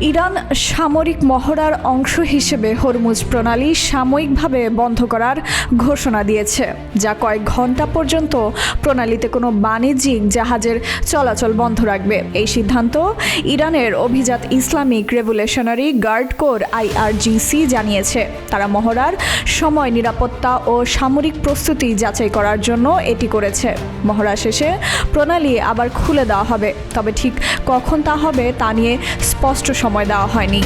Iran সামরিক মহড়ার অংশ হিসেবে হরমুজ প্রণালী সাময়িকভাবে বন্ধ করার ঘোষণা দিয়েছে, যা কয়েক ঘন্টা পর্যন্ত প্রণালীতে কোনো বাণিজ্যিক জাহাজের চলাচল বন্ধ রাখবে। এই সিদ্ধান্ত ইরানের অভিজাত Islamic revolutionary guard corps IRGC জানিয়েছে। তারা মহড়ার সময় নিরাপত্তা ও সামরিক প্রস্তুতি যাচাই করার জন্য এটি করেছে। মহড়া শেষে প্রণালী আবার খুলে দেওয়া হবে, তবে ঠিক কখন তা হবে তা নিয়ে স্পষ্ট সময় দেওয়া হয়নি।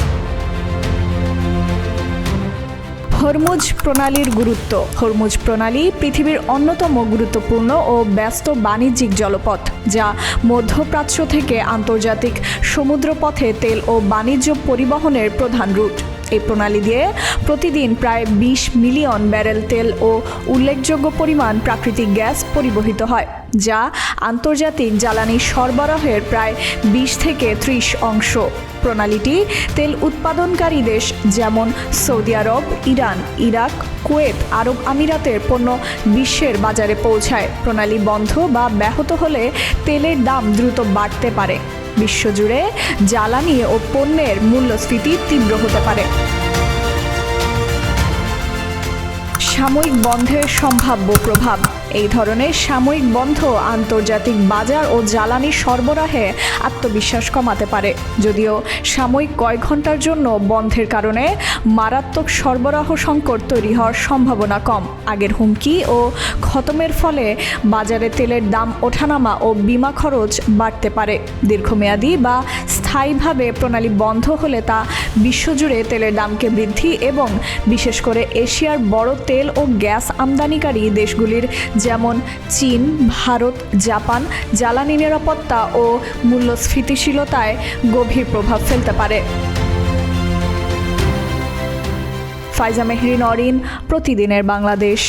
হরমুজ প্রণালীর গুরুত্ব। হরমুজ প্রণালী পৃথিবীর অন্যতম গুরুত্বপূর্ণ ও ব্যস্ত বাণিজ্যিক জলপথ, যা মধ্যপ্রাচ্য থেকে আন্তর্জাতিক সমুদ্রপথে তেল ও বাণিজ্য পরিবহনের প্রধান রুট। এই প্রণালী দিয়ে প্রতিদিন প্রায় 20 মিলিয়ন ব্যারেল তেল ও উল্লেখযোগ্য পরিমাণ প্রাকৃতিক গ্যাস পরিবহিত হয়, যা আন্তর্জাতিক জ্বালানি সরবরাহের প্রায় 20 থেকে 30%। প্রণালীটি তেল উৎপাদনকারী দেশ যেমন সৌদি আরব, ইরান, ইরাক, কুয়েত, আরব আমিরাতের পণ্য বিশ্বের বাজারে পৌঁছায়। প্রণালী বন্ধ বা ব্যাহত হলে তেলের দাম দ্রুত বাড়তে পারে। বিশ্বজুড়ে জ্বালানি ও পণ্যের মূল্যস্ফীতি তীব্র হতে পারে। সাময়িক বন্ধের সম্ভাব্য প্রভাব। এই ধরনের সাময়িক বন্ধ আন্তর্জাতিক বাজার ও জ্বালানি সরবরাহে আত্মবিশ্বাস কমাতে পারে। যদিও সাময়িক কয়েক ঘন্টার জন্য বন্ধের কারণে মারাত্মক সরবরাহ সংকট তৈরি হওয়ার সম্ভাবনা কম। আগের হুমকি ও খতমের ফলে বাজারে তেলের দাম ওঠানামা ও বিমা খরচ বাড়তে পারে। দীর্ঘমেয়াদী বা স্থায়ীভাবে প্রণালী বন্ধ হলে তা বিশ্বজুড়ে তেলের দামকে বৃদ্ধি এবং বিশেষ করে এশিয়ার বড় তেল ও গ্যাস আমদানিকারী দেশগুলির যেমন চীন, ভারত, জাপান জ্বালানি নিরাপত্তা ও মূল্যস্ফীতিশীলতায় গভীর প্রভাব ফেলতে পারে। ফাইজা মেহরিন অরিন, প্রতিদিনের বাংলাদেশ।